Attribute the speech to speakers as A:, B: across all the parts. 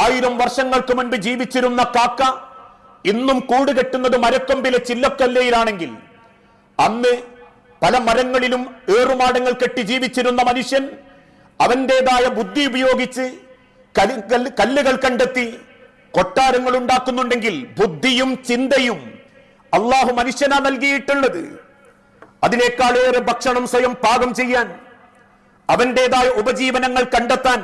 A: 1000 വർഷങ്ങൾക്ക് മുൻപ് ജീവിച്ചിരുന്ന കാക്ക ഇന്നും കൂട് കെട്ടുന്നത് മരക്കൊമ്പിലെ ചില്ലക്കല്ലയിലാണെങ്കിൽ, അന്ന് പല മരങ്ങളിലും ഏറുമാടങ്ങൾ കെട്ടി ജീവിച്ചിരുന്ന മനുഷ്യൻ അവന്റേതായ ബുദ്ധി ഉപയോഗിച്ച് കല്ലുകൾ കണ്ടെത്തി കൊട്ടാരങ്ങൾ ഉണ്ടാക്കുന്നുണ്ടെങ്കിൽ ബുദ്ധിയും ചിന്തയും അള്ളാഹു മനുഷ്യനാ നൽകിയിട്ടുള്ളത്. അതിനേക്കാളേറെ ഭക്ഷണം സ്വയം പാകം ചെയ്യാൻ, അവന്റേതായ ഉപജീവനങ്ങൾ കണ്ടെത്താൻ,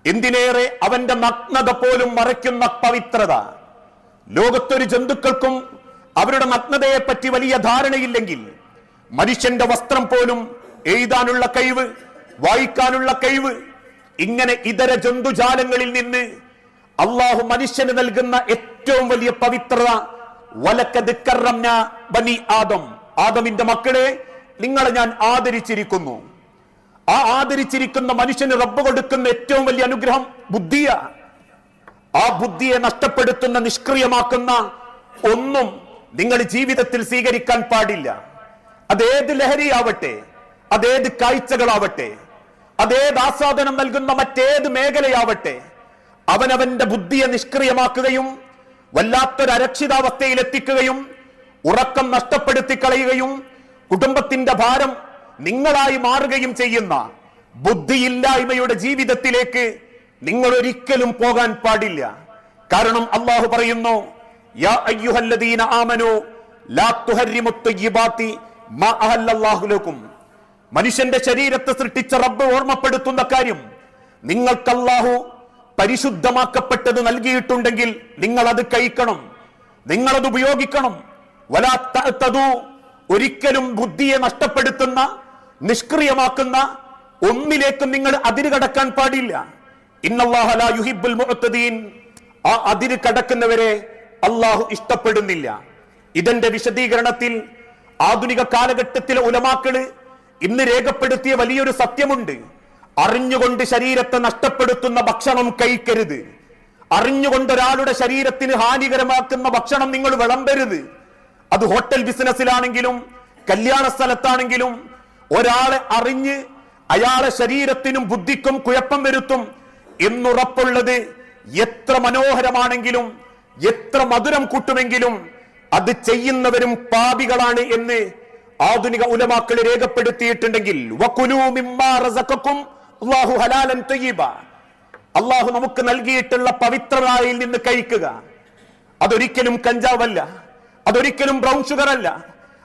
A: എന്തിനേറെ അവന്റെ നഗ്നത പോലും മറയ്ക്കുന്ന പവിത്രത. ലോകത്തൊരു ജന്തുക്കൾക്കും അവരുടെ നഗ്നതയെ പറ്റി വലിയ ധാരണയില്ലെങ്കിൽ മനുഷ്യന്റെ വസ്ത്രം പോലും എഴുതാനുള്ള കഴിവ്, വായിക്കാനുള്ള കഴിവ്, ഇങ്ങനെ ഇതര ജന്തുജാലങ്ങളിൽ നിന്ന് അള്ളാഹു മനുഷ്യന് നൽകുന്ന ഏറ്റവും വലിയ പവിത്രത, വലക്കദ് കറംനാ ബനി ആദം, ആദമിന്റെ മക്കളെ നിങ്ങളെ ഞാൻ ആദരിച്ചിരിക്കുന്നു. ആ ആദരിച്ചിരിക്കുന്ന മനുഷ്യന് റബ്ബ് കൊടുക്കുന്ന ഏറ്റവും വലിയ അനുഗ്രഹം ബുദ്ധിയ. ആ ബുദ്ധിയെ നഷ്ടപ്പെടുത്തുന്ന, നിഷ്ക്രിയമാക്കുന്ന ഒന്നും നിങ്ങൾ ജീവിതത്തിൽ സ്വീകരിക്കാൻ പാടില്ല. അതേത് ലഹരിയാവട്ടെ, അതേത് കാഴ്ചകളാവട്ടെ, അതേത് ആസ്വാദനം നൽകുന്ന മറ്റേത് മേഖലയാവട്ടെ, അവനവന്റെ ബുദ്ധിയെ നിഷ്ക്രിയമാക്കുകയും വല്ലാത്തൊരു അരക്ഷിതാവസ്ഥയിൽ എത്തിക്കുകയും ഉറക്കം നഷ്ടപ്പെടുത്തി കളയുകയും കുടുംബത്തിന്റെ ഭാരം നിങ്ങളായി മാറുകയും ചെയ്യുന്ന ബുദ്ധിയില്ലായ്മയുടെ ജീവിതത്തിലേക്ക് നിങ്ങൾ ഒരിക്കലും പോകാൻ പാടില്ല. കാരണം അള്ളാഹു പറയുന്നു, യാ അയ്യുഹല്ലദീന ആമനൂ ലാ തുഹർരിമു ത്വയ്യിബാതി മാ അഹല്ലല്ലാഹു ലക്കും. മനുഷ്യന്റെ ശരീരത്തെ സൃഷ്ടിച്ച റബ്ബ് ഓർമ്മപ്പെടുത്തുന്ന കാര്യം, നിങ്ങൾക്ക് അല്ലാഹു പരിശുദ്ധമാക്കപ്പെട്ടത് നൽകിയിട്ടുണ്ടെങ്കിൽ നിങ്ങൾ അത് കഴിക്കണം, നിങ്ങളത് ഉപയോഗിക്കണം. വലാ തഅ്തദൂ, ഒരിക്കലും ബുദ്ധിയെ നഷ്ടപ്പെടുത്തുന്ന, നിഷ്ക്രിയമാക്കുന്ന ഒന്നിലേക്കും നിങ്ങൾ അതിര് കടക്കാൻ പാടില്ല. ഇന്നല്ലാഹ ലാ യുഹിബ്ബുൽ മുഅ്തദീൻ, ആ അതിര് കടക്കുന്നവരെ അല്ലാഹു ഇഷ്ടപ്പെടുന്നില്ല. ഇതിന്റെ വിശദീകരണത്തിൽ ആധുനിക കാലഘട്ടത്തിലെ ഉലമാക്കള് ഇന്ന് രേഖപ്പെടുത്തിയ വലിയൊരു സത്യമുണ്ട്. അറിഞ്ഞുകൊണ്ട് ശരീരത്തെ നഷ്ടപ്പെടുത്തുന്ന ഭക്ഷണം കഴിക്കരുത്. അറിഞ്ഞുകൊണ്ട് ഒരാളുടെ ശരീരത്തിന് ഹാനികരമാക്കുന്ന ഭക്ഷണം നിങ്ങൾ വിളമ്പരുത്. അത് ഹോട്ടൽ ബിസിനസ്സിലാണെങ്കിലും കല്യാണ സ്ഥലത്താണെങ്കിലും ഒരാളെ അറിഞ്ഞ് അയാളെ ശരീരത്തിനും ബുദ്ധിക്കും കുഴപ്പം വരുത്തും എന്നുറപ്പുള്ളത് എത്ര മനോഹരമാണെങ്കിലും എത്ര മധുരം കൂട്ടുമെങ്കിലും അത് ചെയ്യുന്നവരും പാപികളാണ് എന്ന് ആധുനിക ഉലമാക്കൾ രേഖപ്പെടുത്തിയിട്ടുണ്ടെങ്കിൽ, വകുലൂ മിമ്മാ റസഖക്കും അല്ലാഹു ഹലാലൻ തയ്യിബ, അല്ലാഹു നമുക്ക് നൽകിയിട്ടുള്ള പവിത്രതയിൽ നിന്ന് കഴിക്കുക. അതൊരിക്കലും കഞ്ചാവല്ല, അതൊരിക്കലും ബ്രൗൺ ഷുഗർ അല്ല,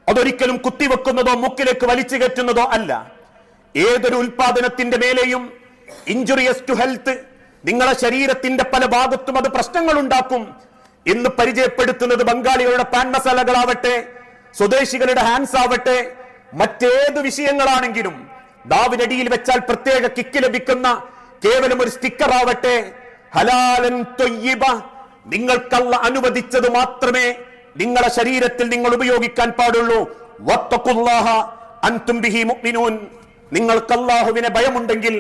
A: അതൊരിക്കലും കുത്തിവെക്കുന്നതോ മുക്കിലേക്ക് വലിച്ചു കയറ്റുന്നതോ അല്ല. ഏതൊരു ഉൽപാദനത്തിന്റെ മേലെയും ഇഞ്ചുറിയസ് ടു ഹെൽത്ത്, നിങ്ങളെ ശരീരത്തിന്റെ പല ഭാഗത്തും അത് പ്രശ്നങ്ങൾ ഉണ്ടാക്കും എന്ന് പരിചയപ്പെടുത്തുന്നത് ബംഗാളികളുടെ പാൻ മസാലകളാവട്ടെ, സ്വദേശികളുടെ ഹാൻഡ്സ് ആവട്ടെ, മറ്റേത് വിഷയങ്ങളാണെങ്കിലും ദാവിനടിയിൽ വെച്ചാൽ പ്രത്യേക കിക്ക് ലഭിക്കുന്ന കേവലം ഒരു സ്റ്റിക്കർ ആവട്ടെ, ഹലാലൻ ത്വയ്യിബ, നിങ്ങൾക്കല്ല അനുവദിച്ചത് മാത്രമേ നിങ്ങളെ ശരീരത്തിൽ നിങ്ങൾ ഉപയോഗിക്കാൻ പാടുള്ളൂ. വത്തഖുല്ലാഹ അൻതും ബിഹി മുഅ്മിനൂൻ, നിങ്ങൾക്ക് അല്ലാഹുവിനെ ഭയമുണ്ടെങ്കിൽ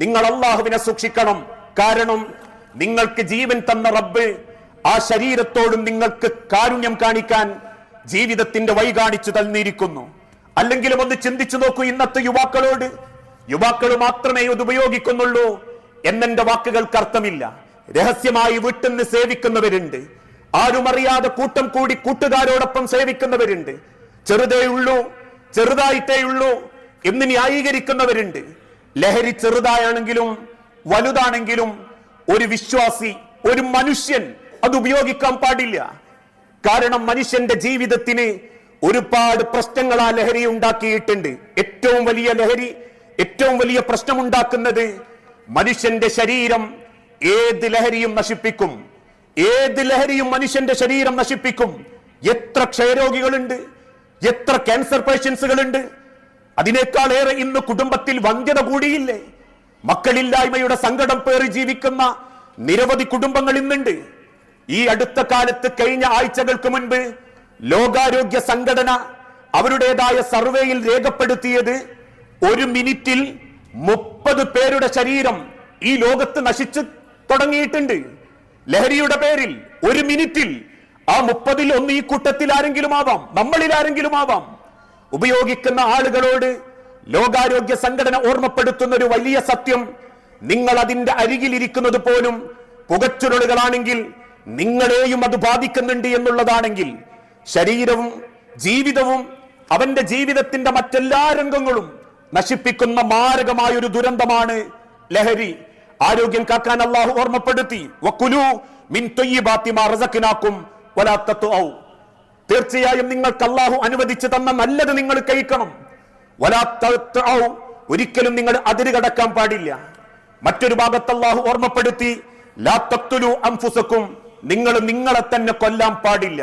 A: നിങ്ങൾ അല്ലാഹുവിനെ സൂക്ഷിക്കണം. കാരണം നിങ്ങൾക്ക് ജീവൻ തന്ന റബ്ബ് ആ ശരീരത്തോടും നിങ്ങൾക്ക് കാരുണ്യം കാണിക്കാൻ ജീവിതത്തിന്റെ വഴി കാണിച്ചു തന്നിരിക്കുന്നു. അല്ലെങ്കിലും ഒന്ന് ചിന്തിച്ചു നോക്കൂ, ഇന്നത്തെ യുവാക്കളോട്, യുവാക്കൾ മാത്രമേ ഇത് ഉപയോഗിക്കുന്നുള്ളൂ എന്നെന്റെ വാക്കുകൾക്ക് അർത്ഥമില്ല. രഹസ്യമായി വീട്ടിൽ നിന്ന് സേവിക്കുന്നവരുണ്ട്, ആരും അറിയാതെ കൂട്ടം കൂടി കൂട്ടുകാരോടൊപ്പം സേവിക്കുന്നവരുണ്ട്, ചെറുതായിട്ടേ ഉള്ളൂ എന്ന് ന്യായീകരിക്കുന്നവരുണ്ട്. ലഹരി ചെറുതായാണെങ്കിലും വലുതാണെങ്കിലും ഒരു വിശ്വാസി, ഒരു മനുഷ്യൻ അത് ഉപയോഗിക്കാൻ പാടില്ല. കാരണം മനുഷ്യന്റെ ജീവിതത്തിന് ഒരുപാട് പ്രശ്നങ്ങൾ ആ ലഹരി ഉണ്ടാക്കിയിട്ടുണ്ട്. ഏറ്റവും വലിയ ലഹരി, ഏറ്റവും വലിയ പ്രശ്നമുണ്ടാക്കുന്നത് മനുഷ്യന്റെ ശരീരം. ഏത് ലഹരിയും നശിപ്പിക്കും, ഏത് ലഹരിയും മനുഷ്യന്റെ ശരീരം നശിപ്പിക്കും. എത്ര ക്ഷയരോഗികളുണ്ട്, എത്ര ക്യാൻസർ പേഷ്യൻസുകളുണ്ട്. അതിനേക്കാളേറെ ഇന്ന് കുടുംബത്തിൽ വന്ധ്യത കൂടിയില്ലേ? മക്കളില്ലായ്മയുടെ സങ്കടം പേറി ജീവിക്കുന്ന നിരവധി കുടുംബങ്ങൾ ഇന്നുണ്ട്. ഈ അടുത്ത കാലത്ത്, കഴിഞ്ഞ ആഴ്ചകൾക്ക് മുൻപ് ലോകാരോഗ്യ സംഘടന അവരുടേതായ സർവേയിൽ രേഖപ്പെടുത്തിയത്, 1 മിനിറ്റിൽ 30 പേരുടെ ശരീരം ഈ ലോകത്ത് നശിച്ചു തുടങ്ങിയിട്ടുണ്ട് ലഹരിയുടെ പേരിൽ. 1 മിനിറ്റിൽ ആ 30-ൽ ഒന്ന് ഈ കൂട്ടത്തിൽ ആരെങ്കിലും ആവാം, നമ്മളിൽ ആരെങ്കിലും ആവാം. ഉപയോഗിക്കുന്ന ആളുകളോട് ലോകാരോഗ്യ സംഘടന ഓർമ്മപ്പെടുത്തുന്ന ഒരു വലിയ സത്യം, നിങ്ങൾ അതിന്റെ അരികിലിരിക്കുന്നത് പോലും പുകച്ചുരുളുകളാണെങ്കിൽ നിങ്ങളെയും അത് ബാധിക്കുന്നുണ്ട് എന്നുള്ളതാണെങ്കിൽ, ശരീരവും ജീവിതവും അവന്റെ ജീവിതത്തിന്റെ മറ്റെല്ലാ രംഗങ്ങളും നശിപ്പിക്കുന്ന മാരകമായ ഒരു ദുരന്തമാണ് ലഹരി. ആരോഗ്യം കാക്കാൻ അള്ളാഹു ഓർമ്മപ്പെടുത്തി, വകുലു മിൻ ത്വയ്യിബാത്തി മാ റസഖ്നാകും വലാ തത്ഔ. തീർച്ചയായും നിങ്ങൾക്ക് അള്ളാഹു അനുവദിച്ചു തന്ന നല്ലത് നിങ്ങൾ കഴിക്കണം. വലാ തത്ഔ, ഒരിക്കലും നിങ്ങൾ അതിര് കടക്കാൻ പാടില്ല. മറ്റൊരു ഭാഗത്ത് അള്ളാഹു ഓർമ്മപ്പെടുത്തി, ലാ തഖ്തുലു അൻഫുസകും, നിങ്ങൾ നിങ്ങളെ തന്നെ കൊല്ലാൻ പാടില്ല.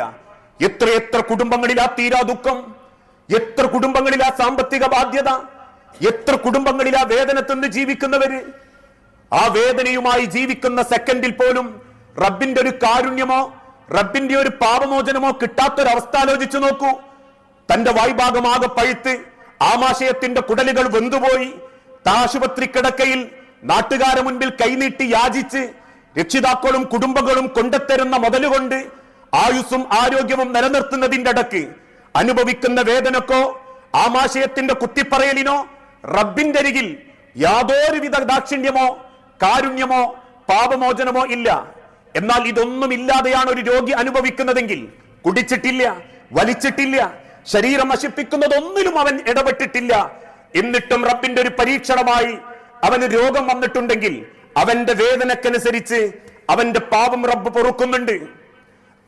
A: എത്ര കുടുംബങ്ങളിലാ തീരാ ദുഃഖം, എത്ര കുടുംബങ്ങളിലാ സാമ്പത്തിക ബാധ്യത, എത്ര കുടുംബങ്ങളിലാ വേദന തിന്ന് ജീവിക്കുന്നവര്. ആ വേദനയുമായി ജീവിക്കുന്ന സെക്കൻഡിൽ പോലും റബ്ബിന്റെ ഒരു കാരുണ്യമോ റബ്ബിന്റെ ഒരു പാപമോചനമോ കിട്ടാത്തൊരവസ്ഥ ആലോചിച്ചു നോക്കൂ. തന്റെ വായ്ഭാഗമാകെ പഴുത്ത് ആമാശയത്തിന്റെ കുടലുകൾ വെന്തുപോയി ആശുപത്രി കിടക്കയിൽ നാട്ടുകാരെ മുൻപിൽ കൈനീട്ടി യാചിച്ച് രക്ഷിതാക്കളും കുടുംബങ്ങളും കൊണ്ടെത്തരുന്ന മുതലുകൊണ്ട് ആയുസ്സും ആരോഗ്യവും നിലനിർത്തുന്നതിന്റെ ഇടക്ക് അനുഭവിക്കുന്ന വേദനക്കോ ആമാശയത്തിന്റെ കുത്തിപ്പറയലിനോ റബ്ബിന്റെ അരികിൽ യാതൊരുവിധ ദാക്ഷിണ്യമോ കാരുണ്യമോ പാപമോചനമോ ഇല്ല. എന്നാൽ ഇതൊന്നും ഇല്ലാതെയാണ് ഒരു രോഗി അനുഭവിക്കുന്നതെങ്കിൽ, കുടിച്ചിട്ടില്ല, വലിച്ചിട്ടില്ല, ശരീരം നശിപ്പിക്കുന്നതൊന്നിലും അവൻ ഇടപെട്ടിട്ടില്ല, എന്നിട്ടും റബ്ബിന്റെ ഒരു പരീക്ഷണമായി അവന് രോഗം വന്നിട്ടുണ്ടെങ്കിൽ അവന്റെ വേദനക്കനുസരിച്ച് അവന്റെ പാപം റബ്ബ് പൊറുക്കുന്നുണ്ട്,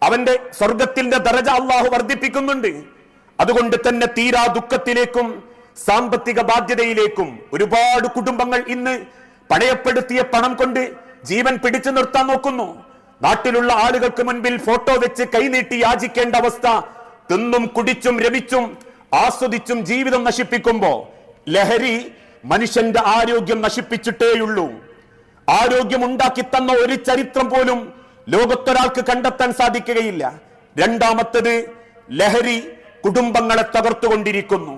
A: അവന്റെ സ്വർഗത്തിന്റെ ദറജ അള്ളാഹു വർദ്ധിപ്പിക്കുന്നുണ്ട്. അതുകൊണ്ട് തന്നെ തീരാ ദുഃഖത്തിലേക്കും സാമ്പത്തിക ബാധ്യതയിലേക്കും ഒരുപാട് കുടുംബങ്ങൾ ഇന്ന് പണയപ്പെടുത്തിയ പണം കൊണ്ട് ജീവൻ പിടിച്ചു നിർത്താൻ നോക്കുന്നു. നാട്ടിലുള്ള ആളുകൾക്ക് മുൻപിൽ ഫോട്ടോ വെച്ച് കൈനീട്ടി യാചിക്കേണ്ട അവസ്ഥ. തിന്നും കുടിച്ചും രമിച്ചും ആസ്വദിച്ചും ജീവിതം നശിപ്പിക്കുമ്പോ ലഹരി മനുഷ്യന്റെ ആരോഗ്യം നശിപ്പിച്ചിട്ടേയുള്ളൂ. ആരോഗ്യം ഉണ്ടാക്കി തന്ന ഒരു ചരിത്രം പോലും ലോകത്തൊരാൾക്ക് കണ്ടെത്താൻ സാധിക്കുകയില്ല. രണ്ടാമത്തത്, ലഹരി കുടുംബങ്ങളെ തകർത്തുകൊണ്ടിരിക്കുന്നു.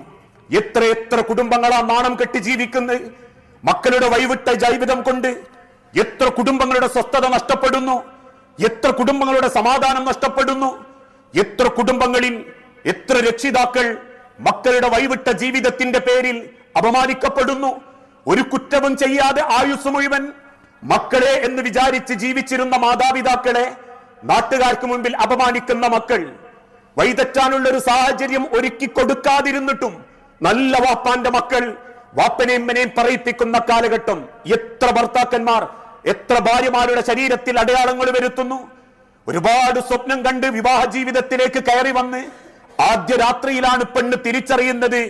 A: എത്ര കുടുംബങ്ങളാ നാണം കെട്ടി ജീവിക്കുന്നത്. മക്കളുടെ വൈവിട്ട ജീവിതം കൊണ്ട് എത്ര കുടുംബങ്ങളുടെ സ്വസ്ഥത നഷ്ടപ്പെടുന്നു, എത്ര കുടുംബങ്ങളുടെ സമാധാനം നഷ്ടപ്പെടുന്നു, എത്ര കുടുംബങ്ങളിൽ എത്ര രക്ഷിതാക്കൾ മക്കളുടെ വൈവിട്ട ജീവിതത്തിന്റെ പേരിൽ അപമാനിക്കപ്പെടുന്നു. ഒരു കുറ്റവും ചെയ്യാതെ ആയുസ് മുഴുവൻ മക്കളെ എന്ന് വിചാരിച്ച് ജീവിച്ചിരുന്ന മാതാപിതാക്കളെ നാട്ടുകാർക്ക് മുൻപിൽ അപമാനിക്കുന്ന മക്കൾ. വഴിതെറ്റാനുള്ള ഒരു സാഹചര്യം ഒരുക്കി കൊടുക്കാതിരുന്നിട്ടും നല്ല വാപ്പാന്റെ മക്കൾ വാപ്പനെയും ഉമ്മനെയും പറയിപ്പിക്കുന്ന കാലഘട്ടം. എത്ര ഭർത്താക്കന്മാർ എത്ര ഭാര്യമാരുടെ ശരീരത്തിൽ അടയാളങ്ങൾ വരുത്തുന്നു. ഒരുപാട് സ്വപ്നം കണ്ട് വിവാഹ ജീവിതത്തിലേക്ക് കയറി വന്ന് ആദ്യ രാത്രിയിലാണ് പെണ്ണ് തിരിച്ചറിയുന്നത്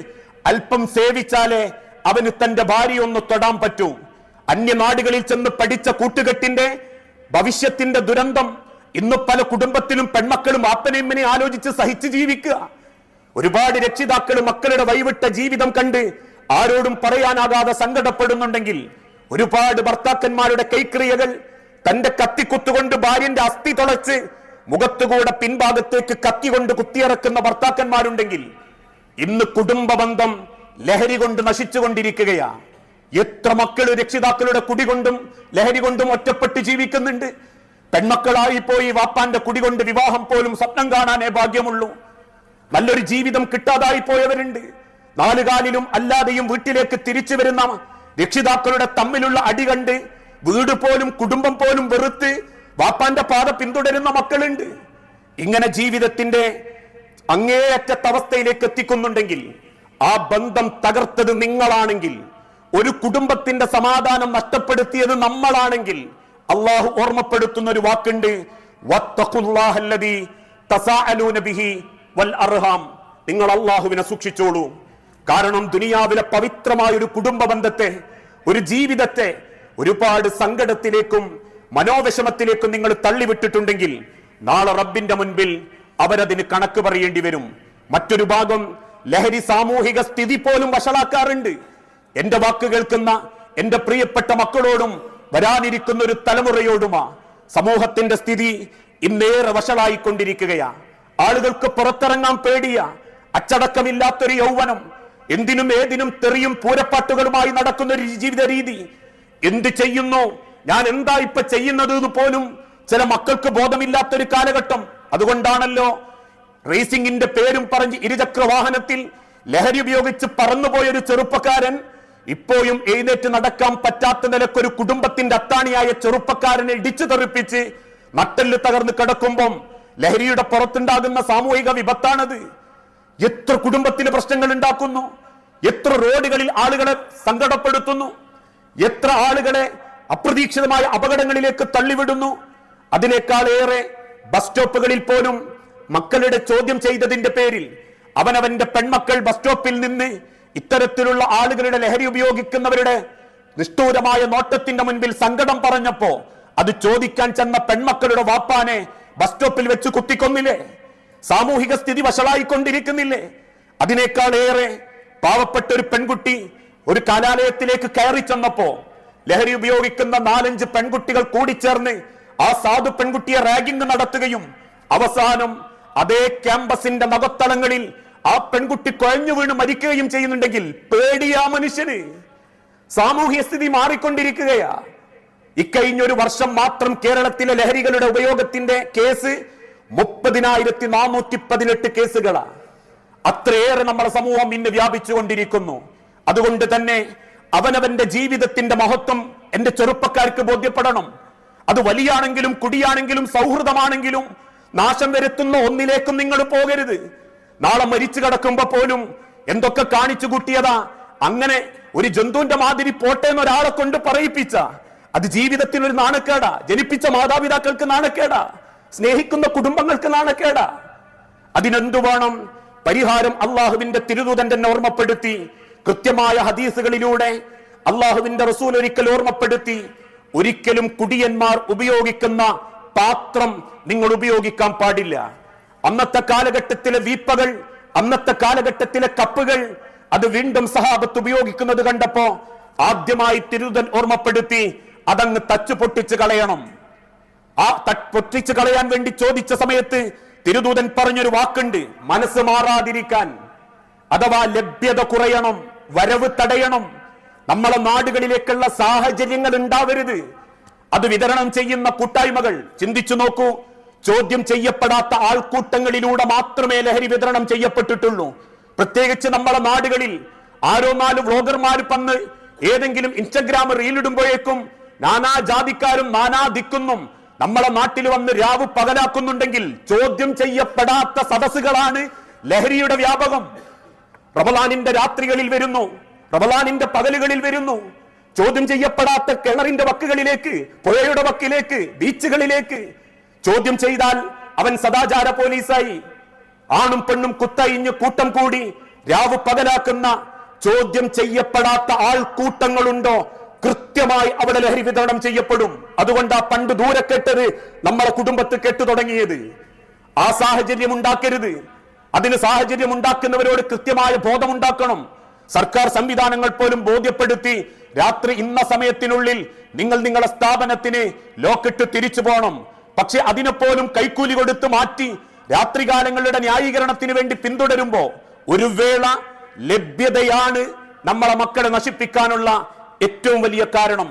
A: അല്പം സേവിച്ചാലേ അവന് തന്റെ ഭാര്യയൊന്ന് തൊടാൻ പറ്റൂ. അന്യനാടുകളിൽ ചെന്ന് പഠിച്ച കൂട്ടുകെട്ടിന്റെ ഭവിഷ്യത്തിന്റെ ദുരന്തം ഇന്ന് പല കുടുംബത്തിലും പെൺമക്കളും ആപ്പനെമ്മനെ ആലോചിച്ച് സഹിച്ച് ജീവിക്കുക. ഒരുപാട് രക്ഷിതാക്കൾ മക്കളുടെ വൈവിട്ട ജീവിതം കണ്ട് ആരോടും പറയാനാകാതെ സങ്കടപ്പെടുന്നുണ്ടെങ്കിൽ, ഒരുപാട് ഭർത്താക്കന്മാരുടെ കൈക്രിയകൾ തന്റെ കത്തിക്കുത്തുകൊണ്ട് ഭാര്യന്റെ അസ്ഥി തുളച്ച് മുഖത്തുകൂടെ പിൻഭാഗത്തേക്ക് കത്തി കൊണ്ട് കുത്തിയിറക്കുന്ന ഭർത്താക്കന്മാരുണ്ടെങ്കിൽ, ഇന്ന് കുടുംബ ബന്ധം ലഹരി കൊണ്ട് നശിച്ചുകൊണ്ടിരിക്കുകയാ. എത്ര മക്കൾ രക്ഷിതാക്കളുടെ കുടികൊണ്ടും ലഹരി കൊണ്ടും ഒറ്റപ്പെട്ട് ജീവിക്കുന്നുണ്ട്. പെൺമക്കളായി പോയി വാപ്പാന്റെ കുടികൊണ്ട് വിവാഹം പോലും സ്വപ്നം കാണാനേ ഭാഗ്യമുള്ളൂ. നല്ലൊരു ജീവിതം കിട്ടാതായി പോയവരുണ്ട്. നാലുകാലിലും അല്ലാതെയും വീട്ടിലേക്ക് തിരിച്ചു വരുന്ന രക്ഷിതാക്കളുടെ തമ്മിലുള്ള അടി കണ്ട് വീട് പോലും കുടുംബം പോലും വെറുത്ത് വാപ്പാന്റെ പാത പിന്തുടരുന്ന മക്കളുണ്ട്. ഇങ്ങനെ ജീവിതത്തിന്റെ അങ്ങേയറ്റത്തെ അവസ്ഥയിലേക്ക് എത്തിക്കുന്നുണ്ടെങ്കിൽ, ആ ബന്ധം തകർത്തത് നിങ്ങളാണെങ്കിൽ, ഒരു കുടുംബത്തിന്റെ സമാധാനം നഷ്ടപ്പെടുത്തിയത് നമ്മളാണെങ്കിൽ, അള്ളാഹു ഓർമ്മപ്പെടുത്തുന്ന ഒരു വാക്കുണ്ട്, വത്തഖുല്ലാഹല്ലദീ തസാഅലൂന ബിഹി വൽ അർഹാം. നിങ്ങൾ അള്ളാഹുവിനെ സൂക്ഷിച്ചോളൂ. കാരണം ദുനിയാവിലെ പവിത്രമായ ഒരു കുടുംബ ബന്ധത്തെ, ഒരു ജീവിതത്തെ ഒരുപാട് സങ്കടത്തിലേക്കും മനോവിഷമത്തിലേക്കും നിങ്ങൾ തള്ളിവിട്ടിട്ടുണ്ടെങ്കിൽ നാളെ റബ്ബിന്റെ മുൻപിൽ അവരതിന് കണക്ക് പറയേണ്ടി വരും. മറ്റൊരു ഭാഗം, ലഹരി സാമൂഹിക സ്ഥിതി പോലും വഷളാക്കാറുണ്ട്. എന്റെ വാക്ക് കേൾക്കുന്ന എന്റെ പ്രിയപ്പെട്ട മക്കളോടും വരാനിരിക്കുന്ന ഒരു തലമുറയോടുമാ സമൂഹത്തിന്റെ സ്ഥിതി ഇന്നേറെ വഷളായിക്കൊണ്ടിരിക്കുകയാ. ആളുകൾക്ക് പുറത്തിറങ്ങാൻ പേടിയ, അച്ചടക്കമില്ലാത്തൊരു യൗവനം, എന്തിനും ഏതിനും തെറിയും പൂരപ്പാട്ടുകളുമായി നടക്കുന്ന ഒരു ജീവിത രീതി. എന്ത് ചെയ്യുന്നു, ഞാൻ എന്താ ഇപ്പൊ ചെയ്യുന്നത് പോലും ചില മക്കൾക്ക് ബോധമില്ലാത്തൊരു കാലഘട്ടം. അതുകൊണ്ടാണല്ലോ റേസിംഗിന്റെ പേരും പറഞ്ഞ് ഇരുചക്ര വാഹനത്തിൽ ലഹരി ഉപയോഗിച്ച് പറന്നുപോയൊരു ചെറുപ്പക്കാരൻ ഇപ്പോഴും എഴുന്നേറ്റ് നടക്കാൻ പറ്റാത്ത നിലക്കൊരു കുടുംബത്തിന്റെ അത്താണിയായ ചെറുപ്പക്കാരനെ ഇടിച്ചു തെറിപ്പിച്ച് നട്ടെല്ല് തകർന്ന് കിടക്കുമ്പം ലഹരിയുടെ പുറത്തുണ്ടാകുന്ന സാമൂഹിക വിപത്താണത്. എത്ര കുടുംബത്തിന് പ്രശ്നങ്ങൾ ഉണ്ടാക്കുന്നു, എത്ര റോഡുകളിൽ ആളുകളെ സങ്കടപ്പെടുത്തുന്നു, എത്ര ആളുകളെ അപ്രതീക്ഷിതമായ അപകടങ്ങളിലേക്ക് തള്ളിവിടുന്നു. അതിനേക്കാളേറെ ബസ് സ്റ്റോപ്പുകളിൽ പോലും മക്കളുടെ ചോദ്യം ചെയ്തതിന്റെ പേരിൽ അവനവന്റെ പെൺമക്കൾ ബസ് സ്റ്റോപ്പിൽ നിന്ന് ഇത്തരത്തിലുള്ള ആളുകളുടെ ലഹരി ഉപയോഗിക്കുന്നവരുടെ നിഷ്ഠൂരമായ നോട്ടത്തിന്റെ മുൻപിൽ സങ്കടം പറഞ്ഞപ്പോ അത് ചോദിക്കാൻ ചെന്ന പെൺമക്കളുടെ വാപ്പാനെ ബസ് സ്റ്റോപ്പിൽ വെച്ച് കുത്തിക്കൊന്നില്ലേ? സാമൂഹിക സ്ഥിതി വഷളായിക്കൊണ്ടിരിക്കുന്നില്ലേ? അതിനേക്കാളേറെ പാവപ്പെട്ട ഒരു പെൺകുട്ടി ഒരു കലാലയത്തിലേക്ക് കയറി ചെന്നപ്പോ ലഹരി ഉപയോഗിക്കുന്ന 4-5 പെൺകുട്ടികൾ കൂടിച്ചേർന്ന് ആ സാധു പെൺകുട്ടിയെ റാഗിംഗ് നടത്തുകയും അവസാനം അതേ ക്യാമ്പസിന്റെ നഖത്തളങ്ങളിൽ ആ പെൺകുട്ടി കുഴഞ്ഞു വീണ് മരിക്കുകയും ചെയ്യുന്നുണ്ടെങ്കിൽ പേടിയാ മനുഷ്യന്. സാമൂഹ്യ സ്ഥിതി മാറിക്കൊണ്ടിരിക്കുകയാ. ഇക്കഴിഞ്ഞൊരു വർഷം മാത്രം കേരളത്തിലെ ലഹരികളുടെ ഉപയോഗത്തിന്റെ കേസ് 30,418 കേസുകളാ. അത്രയേറെ നമ്മുടെ സമൂഹം ഇന്ന് വ്യാപിച്ചുകൊണ്ടിരിക്കുന്നു. അതുകൊണ്ട് തന്നെ അവനവന്റെ ജീവിതത്തിന്റെ മഹത്വം എന്റെ ചെറുപ്പക്കാർക്ക് ബോധ്യപ്പെടണം. അത് വലിയാണെങ്കിലും കുടിയാണെങ്കിലും സൗഹൃദമാണെങ്കിലും നാശം വരുത്തുന്ന ഒന്നിലേക്കും നിങ്ങൾ പോകരുത്. നാളെ മരിച്ചു കിടക്കുമ്പോ പോലും എന്തൊക്കെ കാണിച്ചു കൂട്ടിയതാ. അങ്ങനെ ഒരു ജന്തുവിന്റെ മാതിരി പോട്ടെ എന്നൊരാളെ കൊണ്ട് പറയിപ്പിച്ച അത് ജീവിതത്തിൽ ഒരു നാണക്കേടാ. ജനിപ്പിച്ച മാതാപിതാക്കൾക്ക് നാണക്കേടാ, സ്നേഹിക്കുന്ന കുടുംബങ്ങൾക്ക് നാണക്കേടാ. അതിനെന്തു വേണം? പരിഹാരം അള്ളാഹുവിന്റെ തിരുദൂതൻ തന്നെ ഓർമ്മപ്പെടുത്തി. കൃത്യമായ ഹദീസുകളിലൂടെ അള്ളാഹുവിന്റെ റസൂൽ ഒരിക്കൽ ഓർമ്മപ്പെടുത്തി, ഒരിക്കലും കുടിയന്മാർ ഉപയോഗിക്കുന്ന പാത്രം നിങ്ങൾ ഉപയോഗിക്കാൻ പാടില്ല. അന്നത്തെ കാലഘട്ടത്തിലെ വീപ്പകൾ, അന്നത്തെ കാലഘട്ടത്തിലെ കപ്പുകൾ അത് വീണ്ടും സഹാബത്ത് ഉപയോഗിക്കുന്നത് കണ്ടപ്പോ ആദ്യമായി തിരുദൂതൻ ഓർമ്മപ്പെടുത്തി, അതങ്ങ് തച്ചു പൊട്ടിച്ച് കളയണം. ആ പൊട്ടിച്ച് കളയാൻ വേണ്ടി ചോദിച്ച സമയത്ത് തിരുദൂതൻ പറഞ്ഞൊരു വാക്കുണ്ട്, മനസ്സ് മാറാതിരിക്കാൻ. അഥവാ ലഭ്യത കുറയണം, വരവ് തടയണം. നമ്മളെ നാടുകളിലേക്കുള്ള സാഹചര്യങ്ങൾ ഉണ്ടാവരുത്. അത് വിതരണം ചെയ്യുന്ന കൂട്ടായ്മകൾ ചിന്തിച്ചു നോക്കൂ. ചോദ്യം ചെയ്യപ്പെടാത്ത ആൾക്കൂട്ടങ്ങളിലൂടെ മാത്രമേ ലഹരി വിതരണം ചെയ്യപ്പെട്ടിട്ടുള്ളൂ. പ്രത്യേകിച്ച് നമ്മളെ നാടുകളിൽ ആരോ 4 വ്ളോഗർമാർ പന്ന് ഏതെങ്കിലും ഇൻസ്റ്റഗ്രാം റീലിടുമ്പോഴേക്കും നാനാ ജാതിക്കാരും നാനാ ദിക്കുന്നും നമ്മളെ നാട്ടിൽ വന്ന് രാവ് പകലാക്കുന്നുണ്ടെങ്കിൽ ചോദ്യം ചെയ്യപ്പെടാത്ത സദസ്സുകളാണ് ലഹരിയുടെ വ്യാപകം. റമളാനിന്റെ രാത്രികളിൽ വരുന്നു, റമളാനിന്റെ പകലുകളിൽ വരുന്നു. ചോദ്യം ചെയ്യപ്പെടാത്ത കിണറിന്റെ വക്കുകളിലേക്ക്, പുഴയുടെ വക്കിലേക്ക്, ബീച്ചുകളിലേക്ക് ചോദ്യം ചെയ്താൽ അവൻ സദാചാര പോലീസായി. ആണും പെണ്ണും കുത്തയിഞ്ഞ് കൂട്ടം കൂടി രാവ് പകലാക്കുന്ന ചോദ്യം ചെയ്യപ്പെടാത്ത ആൾക്കൂട്ടങ്ങളുണ്ടോ കൃത്യമായി അവിടെ ലഹരി വിതരണം ചെയ്യപ്പെടും. അതുകൊണ്ടാ പണ്ട് ദൂരെ കെട്ടത് നമ്മളെ കുടുംബത്ത് കെട്ടു തുടങ്ങിയത്. ആ സാഹചര്യം ഉണ്ടാക്കരുത്. അതിന് സാഹചര്യം ഉണ്ടാക്കുന്നവരോട് കൃത്യമായ ബോധമുണ്ടാക്കണം. സർക്കാർ സംവിധാനങ്ങൾ പോലും ബോധ്യപ്പെടുത്തി രാത്രി ഇന്ന സമയത്തിനുള്ളിൽ നിങ്ങൾ നിങ്ങളുടെ സ്ഥാപനത്തിന് ലോക്കിട്ട് തിരിച്ചു പോകണം. പക്ഷെ അതിനെപ്പോലും കൈക്കൂലി കൊടുത്ത് മാറ്റി രാത്രികാലങ്ങളുടെ ന്യായീകരണത്തിന് വേണ്ടി പിന്തുടരുമ്പോ ഒരു വേള ലഭ്യതയാണ് നമ്മളെ മക്കളെ നശിപ്പിക്കാനുള്ള ഏറ്റവും വലിയ കാരണം.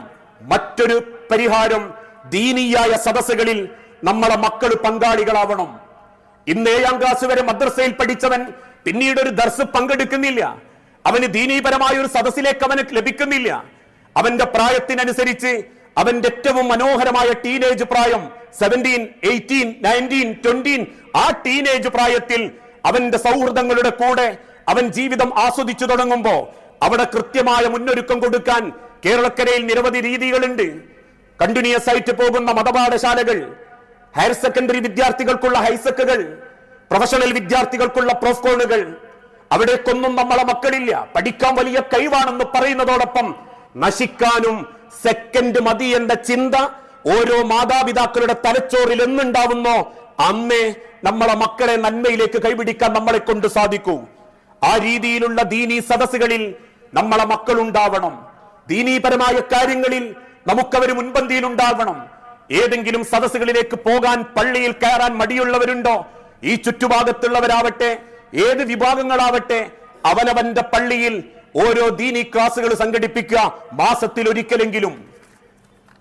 A: മറ്റൊരു പരിഹാരം ദീനീയായ സദസ്സുകളിൽ നമ്മളെ മക്കൾ പങ്കാളികളാവണം. ഇന്ന് 7ാം ക്ലാസ് വരെ മദ്രസയിൽ പഠിച്ചവൻ പിന്നീട് ഒരു ദർസ് പങ്കെടുക്കുന്നില്ല. അവന് ദീനീപരമായ ഒരു സദസ്സിലേക്ക് അവന് ലഭിക്കുന്നില്ല. അവന്റെ പ്രായത്തിനനുസരിച്ച് അവന്റെ ഏറ്റവും മനോഹരമായ ടീനേജ് പ്രായം 17, 18, 19, 20 ആ ടീനേജ് പ്രായത്തിൽ അവന്റെ സൗഹൃദങ്ങളുടെ കൂടെ അവൻ ജീവിതം ആസ്വദിച്ചു തുടങ്ങുമ്പോ അവിടെ കൃത്യമായ മുന്നൊരുക്കം കൊടുക്കാൻ കേരളക്കരയിൽ നിരവധി രീതികളുണ്ട്. കണ്ടിന്യൂസ് ആയിട്ട് പോകുന്ന മതപാഠശാലകൾ, ഹയർ സെക്കൻഡറി വിദ്യാർത്ഥികൾക്കുള്ള ഹൈസെക്കുകൾ, പ്രൊഫഷണൽ വിദ്യാർത്ഥികൾക്കുള്ള പ്രോഫ്കോണുകൾ, അവിടേക്കൊന്നും നമ്മളെ മക്കളില്ല. പഠിക്കാൻ വലിയ കഴിവാണെന്ന് പറയുന്നതോടൊപ്പം നശിക്കാനും സെക്കൻഡ് മതി എന്ന ചിന്ത ഓരോ മാതാപിതാക്കളുടെ തലച്ചോറിൽ എന്നുണ്ടാവുന്നോ അന്നേ നമ്മളെ മക്കളെ നന്മയിലേക്ക് കൈപിടിക്കാൻ നമ്മളെ കൊണ്ട് സാധിക്കൂ. ആ രീതിയിലുള്ള ദീനീ സദസ്സുകളിൽ നമ്മളെ മക്കൾ ഉണ്ടാവണം. ദീനീപരമായ കാര്യങ്ങളിൽ നമുക്കവർ മുൻപന്തിയിൽ ഉണ്ടാവണം. ഏതെങ്കിലും സദസ്സുകളിലേക്ക് പോകാൻ, പള്ളിയിൽ കയറാൻ മടിയുള്ളവരുണ്ടോ? ഈ ചുറ്റുഭാഗത്തുള്ളവരാവട്ടെ, ഏത് വിഭാഗങ്ങളാവട്ടെ, അവനവന്റെ പള്ളിയിൽ ഓരോ ദീനി ക്ലാസുകൾ സംഘടിപ്പിക്കുക, മാസത്തിൽ ഒരിക്കലെങ്കിലും.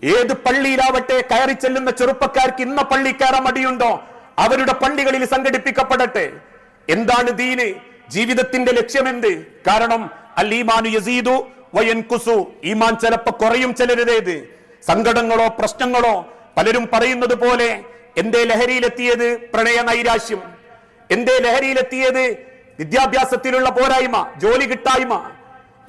A: ഏത് പള്ളിയിലാവട്ടെ, കയറി ചെല്ലുന്ന ചെറുപ്പക്കാർക്ക് ഇന്ന പള്ളി കയറാൻ മടിയുണ്ടോ? അവരുടെ പള്ളികളിൽ സംഘടിപ്പിക്കപ്പെടട്ടെ. എന്താണ് ദീന്? ജീവിതത്തിന്റെ ലക്ഷ്യമെന്ത്? കാരണം അൽ ഈമാനു യസീദു വയൻകുസു, ഈമാൻ ചിലപ്പോ കുറയും ചിലരുടേത്. സങ്കടങ്ങളോ പ്രശ്നങ്ങളോ, പലരും പറയുന്നത് പോലെ എന്തേ ലഹരിയിലെത്തിയത് പ്രണയ നൈരാശ്യം, എന്തേ ലഹരിയിലെത്തിയത് വിദ്യാഭ്യാസത്തിലുള്ള പോരായ്മ, ജോലി കിട്ടായ്മ.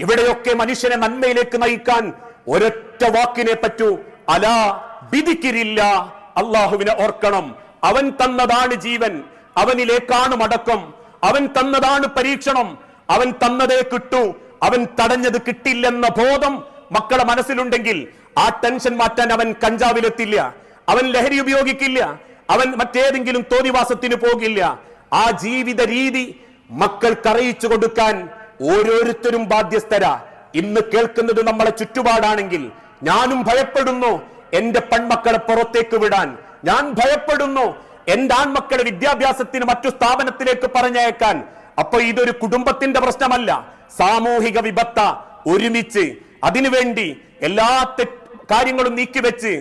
A: ഇവിടെയൊക്കെ മനുഷ്യനെ നന്മയിലേക്ക് നയിക്കാൻ ഒരൊറ്റ വാക്കിനെ പറ്റൂ, അലാ ബിദിക്രില്ല, അള്ളാഹുവിനെ ഓർക്കണം. അവൻ തന്നതാണ് ജീവൻ, അവനിലേക്കാണ് മടക്കം. അവൻ തന്നതാണ് പരീക്ഷണം, അവൻ തന്നതേ കിട്ടൂ, അവൻ തടഞ്ഞത് കിട്ടില്ലെന്ന ബോധം മക്കളെ മനസ്സിലുണ്ടെങ്കിൽ ആ ടെൻഷൻ മാറ്റാൻ അവൻ കഞ്ചാവിലെത്തില്ല, അവൻ ലഹരി ഉപയോഗിക്കില്ല, അവൻ മറ്റേതെങ്കിലും തോന്നിവാസത്തിന് പോകില്ല. ആ ജീവിത രീതി മക്കൾക്ക് അറിയിച്ചു കൊടുക്കാൻ ഓരോരുത്തരും ബാധ്യസ്ഥരാ. ഇന്ന് കേൾക്കുന്നത് നമ്മളെ ചുറ്റുപാടാണെങ്കിൽ ഞാനും ഭയപ്പെടുന്നു എന്റെ പെൺമക്കളെ പുറത്തേക്ക് വിടാൻ, ഞാൻ ഭയപ്പെടുന്നു എന്റെ ആൺമക്കളെ വിദ്യാഭ്യാസത്തിന് മറ്റു സ്ഥാപനത്തിലേക്ക് പറഞ്ഞയക്കാൻ. അപ്പൊ ഇതൊരു കുടുംബത്തിന്റെ പ്രശ്നമല്ല, സാമൂഹിക വിപത്ത. ഒരുമിച്ച് അതിനുവേണ്ടി എല്ലാ കാര്യങ്ങളും നീക്കിവെച്ച്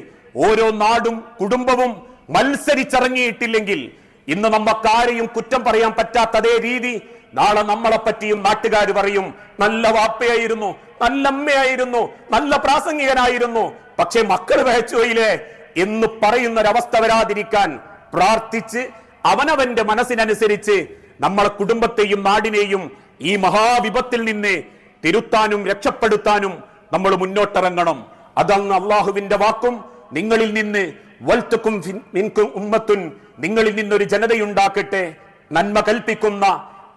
A: ഓരോ നാടും കുടുംബവും മത്സരിച്ചിറങ്ങിയിട്ടില്ലെങ്കിൽ ഇന്ന് നമുക്കാരെയും കുറ്റം പറയാൻ പറ്റാത്ത അതേ രീതി നാളെ നമ്മളെ പറ്റിയും നാട്ടുകാർ പറയും, നല്ല വാപ്പയായിരുന്നു, നല്ല അമ്മയായിരുന്നു, നല്ല പ്രാസംഗികനായിരുന്നു, പക്ഷെ മക്കൾ വഹച്ചുപോയില്ലേ എന്ന് പറയുന്നൊരവസ്ഥ വരാതിരിക്കാൻ പ്രാർത്ഥിച്ച് അവനവന്റെ മനസ്സിനനുസരിച്ച് നമ്മളെ കുടുംബത്തെയും നാടിനെയും ഈ മഹാവിപത്തിൽ നിന്ന് തിരുത്താനും രക്ഷപ്പെടുത്താനും നമ്മൾ മുന്നോട്ടിറങ്ങണം. അതങ്ങ് അള്ളാഹുവിന്റെ വാക്കും, നിങ്ങളിൽ നിന്ന് വൽതകും മിൻകും ഉമ്മത്തുൻ, നിങ്ങളിൽ നിന്നൊരു ജനതയുണ്ടാക്കട്ടെ, നന്മ കൽപ്പിക്കുന്ന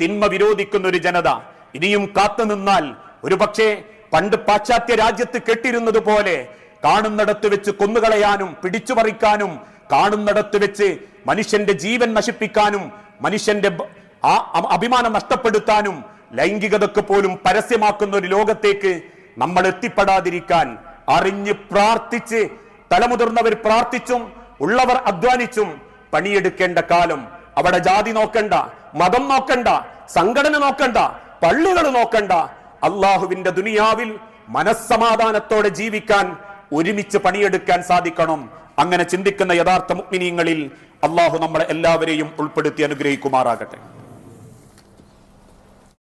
A: തിന്മ വിരോധിക്കുന്ന ഒരു ജനത. ഇനിയും കാത്തു നിന്നാൽ ഒരുപക്ഷെ പണ്ട് പാശ്ചാത്യ രാജ്യത്ത് കെട്ടിരുന്നത് പോലെ കാണുന്നിടത്ത് വെച്ച് കൊന്നുകളയാനും പിടിച്ചുപറിക്കാനും, കാണുന്നിടത്ത് വെച്ച് മനുഷ്യന്റെ ജീവൻ നശിപ്പിക്കാനും, മനുഷ്യന്റെ അഭിമാനം നഷ്ടപ്പെടുത്താനും, ലൈംഗികതക്ക് പോലും പരസ്യമാക്കുന്ന ഒരു ലോകത്തേക്ക് നമ്മൾ എത്തിപ്പെടാതിരിക്കാൻ അറിഞ്ഞ് പ്രാർത്ഥിച്ച്, തലമുതിർന്നവർ പ്രാർത്ഥിച്ചും ഉള്ളവർ അധ്വാനിച്ചും പണിയെടുക്കേണ്ട കാലം. അവിടെ ജാതി നോക്കണ്ട, മതം നോക്കണ്ട, സംഘടന നോക്കണ്ട, പള്ളികൾ നോക്കണ്ട. അള്ളാഹുവിന്റെ ദുനിയാവിൽ മനസ്സമാധാനത്തോടെ ജീവിക്കാൻ ഒരുമിച്ച് പണിയെടുക്കാൻ സാധിക്കണം. അങ്ങനെ ചിന്തിക്കുന്ന യഥാർത്ഥ മുഅ്മിനീങ്ങളിൽ അള്ളാഹു നമ്മളെ എല്ലാവരെയും ഉൾപ്പെടുത്തി അനുഗ്രഹിക്കുമാറാകട്ടെ.